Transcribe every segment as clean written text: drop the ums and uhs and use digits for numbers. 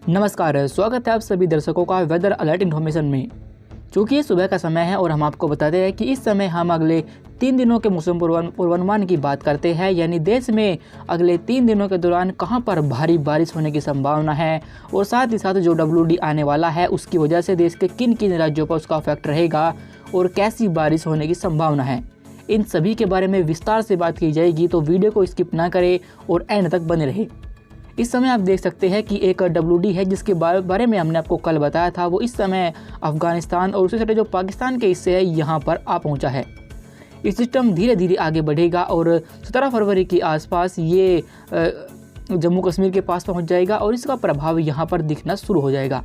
नमस्कार, स्वागत है आप सभी दर्शकों का वेदर अलर्ट इन्फॉर्मेशन में। चूँकि ये सुबह का समय है और हम आपको बताते हैं कि इस समय हम अगले 3 दिनों के मौसम पूर्वानुमान की बात करते हैं, यानी देश में अगले 3 दिनों के दौरान कहां पर भारी बारिश होने की संभावना है और साथ ही साथ जो WD आने वाला है उसकी वजह से देश के किन किन राज्यों पर उसका इफेक्ट रहेगा और कैसी बारिश होने की संभावना है। इन सभी के बारे में विस्तार से बात की जाएगी, तो वीडियो को स्किप ना करें और एंड तक बने रहे। इस समय आप देख सकते हैं कि एक WD है जिसके बारे में हमने आपको कल बताया था, वो इस समय अफगानिस्तान और उससे सटे जो पाकिस्तान के हिस्से है यहाँ पर आ पहुँचा है। ये सिस्टम धीरे धीरे आगे बढ़ेगा और 17 फरवरी के आसपास ये जम्मू कश्मीर के पास पहुँच जाएगा और इसका प्रभाव यहाँ पर दिखना शुरू हो जाएगा।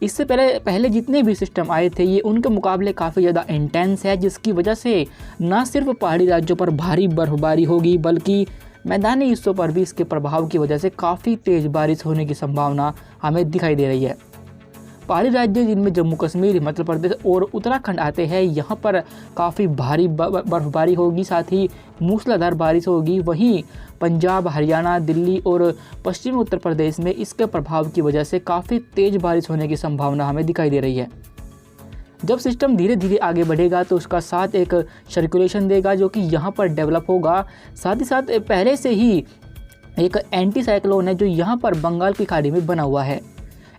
इससे पहले जितने भी सिस्टम आए थे ये उनके मुकाबले काफ़ी ज़्यादा इंटेंस है, जिसकी वजह से न सिर्फ पहाड़ी राज्यों पर भारी बर्फबारी होगी बल्कि मैदानी हिस्सों पर भी इसके प्रभाव की वजह से काफ़ी तेज़ बारिश होने की संभावना हमें दिखाई दे रही है। पहाड़ी राज्य जिनमें जम्मू कश्मीर, हिमाचल प्रदेश और उत्तराखंड आते हैं, यहाँ पर काफ़ी भारी बर्फबारी होगी, साथ ही मूसलाधार बारिश होगी। वहीं पंजाब, हरियाणा, दिल्ली और पश्चिमी उत्तर प्रदेश में इसके प्रभाव की वजह से काफ़ी तेज़ बारिश होने की संभावना हमें दिखाई दे रही है। जब सिस्टम धीरे धीरे आगे बढ़ेगा तो उसका साथ एक सर्कुलेशन देगा जो कि यहाँ पर डेवलप होगा। साथ ही साथ पहले से ही एक एंटी साइक्लोन है जो यहाँ पर बंगाल की खाड़ी में बना हुआ है।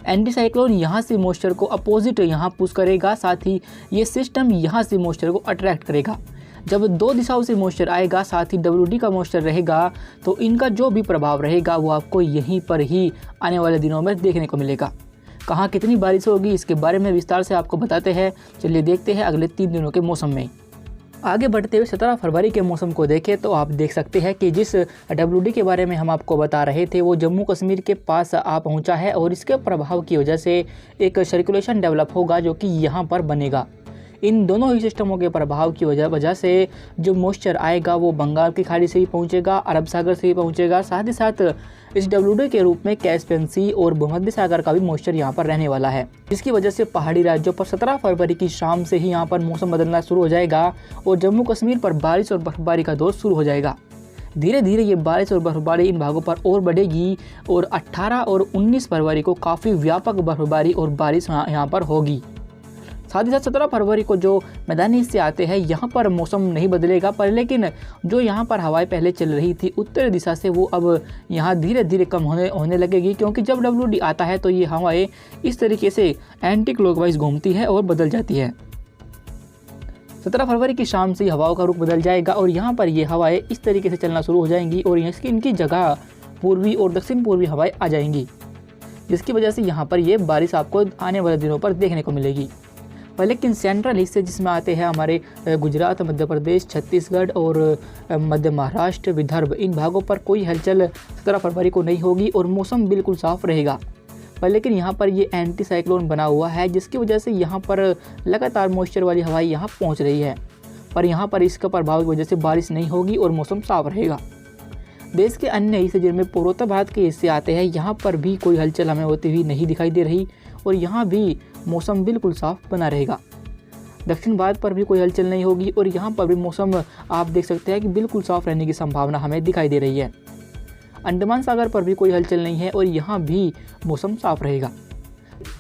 एंटी साइक्लोन यहाँ से मॉइस्चर को अपोजिट यहाँ पुश करेगा, साथ ही ये सिस्टम यहाँ से मॉइस्चर को अट्रैक्ट करेगा। जब दो दिशाओं से मॉइस्चर आएगा, साथ ही WD का मॉइस्चर रहेगा, तो इनका जो भी प्रभाव रहेगा वो आपको यहीं पर ही आने वाले दिनों में देखने को मिलेगा। कहाँ कितनी बारिश होगी इसके बारे में विस्तार से आपको बताते हैं। चलिए देखते हैं अगले 3 दिनों के मौसम में। आगे बढ़ते हुए 17 फरवरी के मौसम को देखें तो आप देख सकते हैं कि जिस WD के बारे में हम आपको बता रहे थे वो जम्मू कश्मीर के पास आ पहुंचा है और इसके प्रभाव की वजह से एक सर्कुलेशन डेवलप होगा जो कि यहाँ पर बनेगा। इन दोनों ही सिस्टमों के प्रभाव की वजह से जो मॉइस्चर आएगा वो बंगाल की खाड़ी से ही पहुंचेगा, अरब सागर से ही पहुंचेगा। साथ ही साथ इस WD के रूप में कैस्पियन सी और भूमध्य सागर का भी मॉइस्चर यहाँ पर रहने वाला है, जिसकी वजह से पहाड़ी राज्यों पर 17 फरवरी की शाम से ही यहाँ पर मौसम बदलना शुरू हो जाएगा और जम्मू कश्मीर पर बारिश और बर्फबारी का दौर शुरू हो जाएगा। धीरे धीरे ये बारिश और बर्फबारी इन भागों पर और बढ़ेगी और 18 और 19 फरवरी को काफ़ी व्यापक बर्फबारी और बारिश यहाँ पर होगी। साथ ही साथ 17 फरवरी को जो मैदानी हिस्से आते हैं यहाँ पर मौसम नहीं बदलेगा, पर लेकिन जो यहाँ पर हवाएं पहले चल रही थी उत्तर दिशा से वो अब यहाँ धीरे धीरे कम होने लगेगी, क्योंकि जब WD आता है तो ये हवाएं इस तरीके से एंटी क्लॉकवाइज घूमती है और बदल जाती है। 17 फरवरी की शाम से हवाओं का रुख बदल जाएगा और यहाँ पर ये हवाएं इस तरीके से चलना शुरू हो जाएंगी और इनकी जगह पूर्वी और दक्षिण पूर्वी हवाएं आ जाएंगी, जिसकी वजह से यहाँ पर ये बारिश आपको आने वाले दिनों पर देखने को मिलेगी। पर लेकिन सेंट्रल हिस्से जिसमें आते हैं हमारे गुजरात, मध्य प्रदेश, छत्तीसगढ़ और मध्य महाराष्ट्र, विदर्भ, इन भागों पर कोई हलचल 17 फरवरी को नहीं होगी और मौसम बिल्कुल साफ रहेगा। पर लेकिन यहाँ पर ये एंटी साइक्लोन बना हुआ है जिसकी वजह से यहाँ पर लगातार मॉइस्चर वाली हवाएं यहाँ पहुँच रही है, पर यहाँ पर इसका प्रभाव की वजह से बारिश नहीं होगी और मौसम साफ रहेगा। देश के अन्य हिस्से जिनमें पूर्वोत्तर भारत के हिस्से आते हैं यहाँ पर भी कोई हलचल हमें होती हुई नहीं दिखाई दे रही और यहाँ भी मौसम बिल्कुल साफ बना रहेगा। दक्षिण भारत पर भी कोई हलचल नहीं होगी और यहाँ पर भी मौसम आप देख सकते हैं कि बिल्कुल साफ रहने की संभावना हमें दिखाई दे रही है। अंडमान सागर पर भी कोई हलचल नहीं है और यहाँ भी मौसम साफ रहेगा।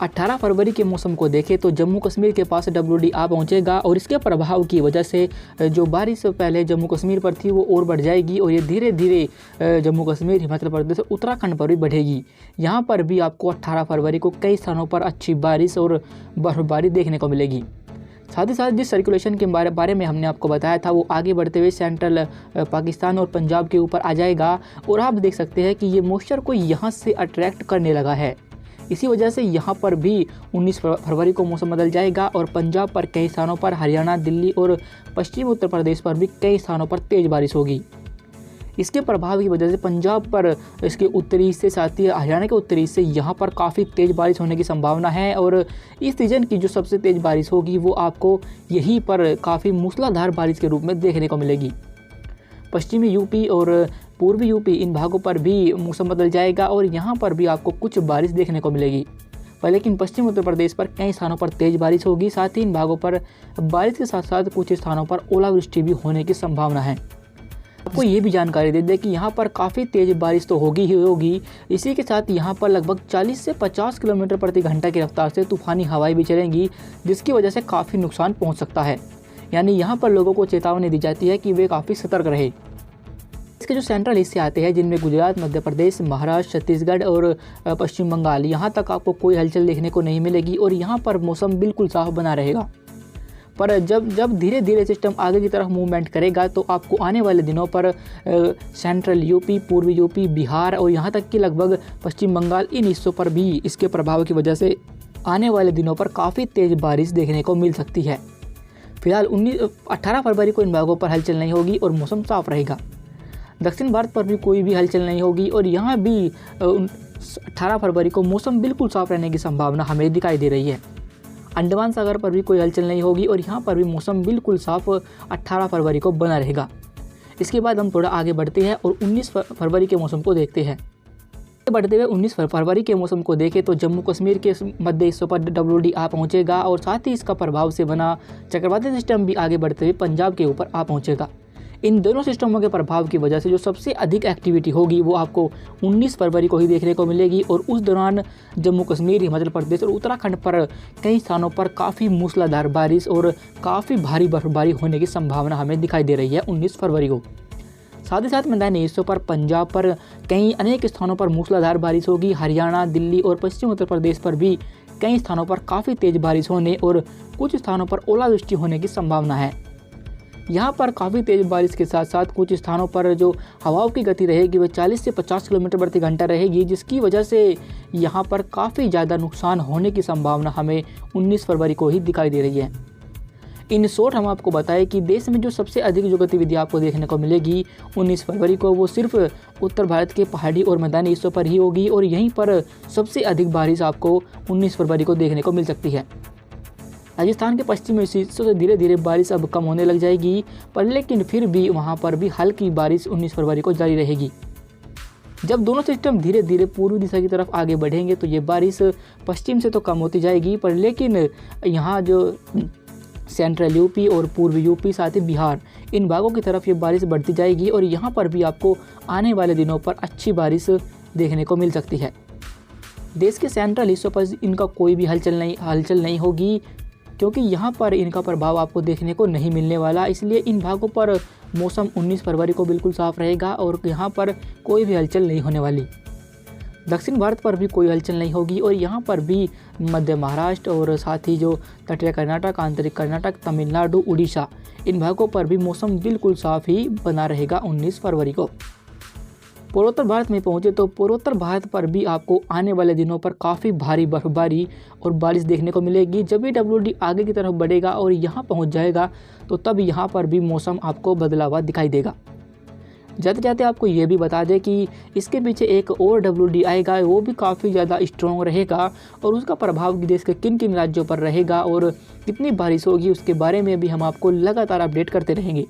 18 फरवरी के मौसम को देखें तो जम्मू कश्मीर के पास WD आ पहुंचेगा और इसके प्रभाव की वजह से जो बारिश पहले जम्मू कश्मीर पर थी वो और बढ़ जाएगी और ये धीरे धीरे जम्मू कश्मीर, हिमाचल प्रदेश और उत्तराखंड पर भी बढ़ेगी। यहाँ पर भी आपको 18 फरवरी को कई स्थानों पर अच्छी बारिश और बर्फबारी देखने को मिलेगी। साथ ही साथ जिस सर्कुलेशन के बारे में हमने आपको बताया था वो आगे बढ़ते हुए सेंट्रल पाकिस्तान और पंजाब के ऊपर आ जाएगा और आप देख सकते हैं कि ये मॉइस्चर को यहाँ से अट्रैक्ट करने लगा है। इसी वजह से यहाँ पर भी 19 फरवरी को मौसम बदल जाएगा और पंजाब पर कई स्थानों पर, हरियाणा, दिल्ली और पश्चिमी उत्तर प्रदेश पर भी कई स्थानों पर तेज़ बारिश होगी। इसके प्रभाव की वजह से पंजाब पर इसके उत्तरी हिस्से, साथ ही हरियाणा के उत्तरी हिस्से यहाँ पर काफ़ी तेज़ बारिश होने की संभावना है और इस सीजन की जो सबसे तेज़ बारिश होगी वो आपको यहीं पर काफ़ी मूसलाधार बारिश के रूप में देखने को मिलेगी। पश्चिमी यूपी और पूर्वी यूपी इन भागों पर भी मौसम बदल जाएगा और यहाँ पर भी आपको कुछ बारिश देखने को मिलेगी, पर लेकिन पश्चिम उत्तर प्रदेश पर कई स्थानों पर तेज़ बारिश होगी। साथ ही इन भागों पर बारिश के साथ साथ कुछ स्थानों पर ओलावृष्टि भी होने की संभावना है। आपको ये भी जानकारी दे दें कि यहाँ पर काफ़ी तेज़ बारिश तो होगी ही होगी, इसी के साथ यहाँ पर लगभग 40 से 50 किलोमीटर प्रति घंटा की रफ्तार से तूफ़ानी हवाएं भी चलेंगी, जिसकी वजह से काफ़ी नुकसान पहुँच सकता है। यानी यहाँ पर लोगों को चेतावनी दी जाती है कि वे काफ़ी सतर्क रहे। इसके जो सेंट्रल हिस्से आते हैं, जिनमें गुजरात, मध्य प्रदेश, महाराष्ट्र, छत्तीसगढ़ और पश्चिम बंगाल, यहाँ तक आपको कोई हलचल देखने को नहीं मिलेगी और यहाँ पर मौसम बिल्कुल साफ बना रहेगा। पर जब धीरे धीरे सिस्टम आगे की तरफ मूवमेंट करेगा तो आपको आने वाले दिनों पर सेंट्रल यूपी, पूर्वी यूपी, बिहार और यहाँ तक कि लगभग पश्चिम बंगाल, इन हिस्सों पर भी इसके प्रभाव की वजह से आने वाले दिनों पर काफ़ी तेज़ बारिश देखने को मिल सकती है। फिलहाल 18 फरवरी को इन भागों पर हलचल नहीं होगी और मौसम साफ रहेगा। दक्षिण भारत पर भी कोई भी हलचल नहीं होगी और यहाँ भी 18 फरवरी को मौसम बिल्कुल साफ रहने की संभावना हमें दिखाई दे रही है। अंडमान सागर पर भी कोई हलचल नहीं होगी और यहाँ पर भी मौसम बिल्कुल साफ 18 फरवरी को बना रहेगा। इसके बाद हम थोड़ा आगे बढ़ते हैं और 19 फरवरी के मौसम को देखते हैं। बढ़ते हुए 19 फरवरी के मौसम को देखें तो जम्मू कश्मीर के मध्य हिस्सों पर WD आ पहुँचेगा और साथ ही इसका प्रभाव से बना चक्रवाती सिस्टम भी आगे बढ़ते हुए पंजाब के ऊपर आ पहुँचेगा। इन दोनों सिस्टमों के प्रभाव की वजह से जो सबसे अधिक एक्टिविटी होगी वो आपको 19 फरवरी को ही देखने को मिलेगी और उस दौरान जम्मू कश्मीर, हिमाचल प्रदेश और उत्तराखंड पर कई स्थानों पर काफ़ी मूसलाधार बारिश और काफ़ी भारी बर्फबारी होने की संभावना हमें दिखाई दे रही है 19 फरवरी को। साथ ही साथ मैदानी हिस्सों पर पंजाब पर कई अनेक स्थानों पर मूसलाधार बारिश होगी। हरियाणा, दिल्ली और पश्चिम उत्तर प्रदेश पर भी कई स्थानों पर काफ़ी तेज़ बारिश होने और कुछ स्थानों पर ओलावृष्टि होने की संभावना है। यहाँ पर काफ़ी तेज़ बारिश के साथ साथ कुछ स्थानों पर जो हवाओं की गति रहेगी वह 40 से 50 किलोमीटर प्रति घंटा रहेगी, जिसकी वजह से यहाँ पर काफ़ी ज़्यादा नुकसान होने की संभावना हमें 19 फरवरी को ही दिखाई दे रही है। इन शॉर्ट हम आपको बताएं कि देश में जो सबसे अधिक जो गतिविधि आपको देखने को मिलेगी 19 फरवरी को, वो सिर्फ उत्तर भारत के पहाड़ी और मैदानी हिस्सों पर ही होगी और यहीं पर सबसे अधिक बारिश आपको 19 फरवरी को देखने को मिल सकती है। राजस्थान के पश्चिमी हिस्सों से धीरे धीरे बारिश अब कम होने लग जाएगी, पर लेकिन फिर भी वहां पर भी हल्की बारिश 19 फरवरी को जारी रहेगी। जब दोनों सिस्टम धीरे धीरे पूर्वी दिशा की तरफ आगे बढ़ेंगे तो ये बारिश पश्चिम से तो कम होती जाएगी, पर लेकिन यहाँ जो सेंट्रल यूपी और पूर्वी यूपी, साथ ही बिहार, इन भागों की तरफ ये बारिश बढ़ती जाएगी और यहाँ पर भी आपको आने वाले दिनों पर अच्छी बारिश देखने को मिल सकती है। देश के सेंट्रल हिस्सों पर इनका कोई भी हलचल नहीं होगी, क्योंकि यहाँ पर इनका प्रभाव आपको देखने को नहीं मिलने वाला। इसलिए इन भागों पर मौसम 19 फरवरी को बिल्कुल साफ रहेगा और यहाँ पर कोई भी हलचल नहीं होने वाली। दक्षिण भारत पर भी कोई हलचल नहीं होगी और यहाँ पर भी मध्य महाराष्ट्र और साथ ही जो तटीय कर्नाटक, आंतरिक कर्नाटक, तमिलनाडु, उड़ीसा, इन भागों पर भी मौसम बिल्कुल साफ ही बना रहेगा 19 फरवरी को। पूर्वोत्तर भारत में पहुँचे तो पूर्वोत्तर भारत पर भी आपको आने वाले दिनों पर काफ़ी भारी बर्फबारी और बारिश देखने को मिलेगी। जब भी WD आगे की तरफ बढ़ेगा और यहाँ पहुँच जाएगा तो तब यहाँ पर भी मौसम आपको बदला हुआ दिखाई देगा। जाते जाते आपको ये भी बता दें कि इसके पीछे एक और WD आएगा, वो भी काफ़ी ज़्यादा स्ट्रॉन्ग रहेगा और उसका प्रभाव देश के किन किन राज्यों पर रहेगा और कितनी बारिश होगी उसके बारे में भी हम आपको लगातार अपडेट करते रहेंगे।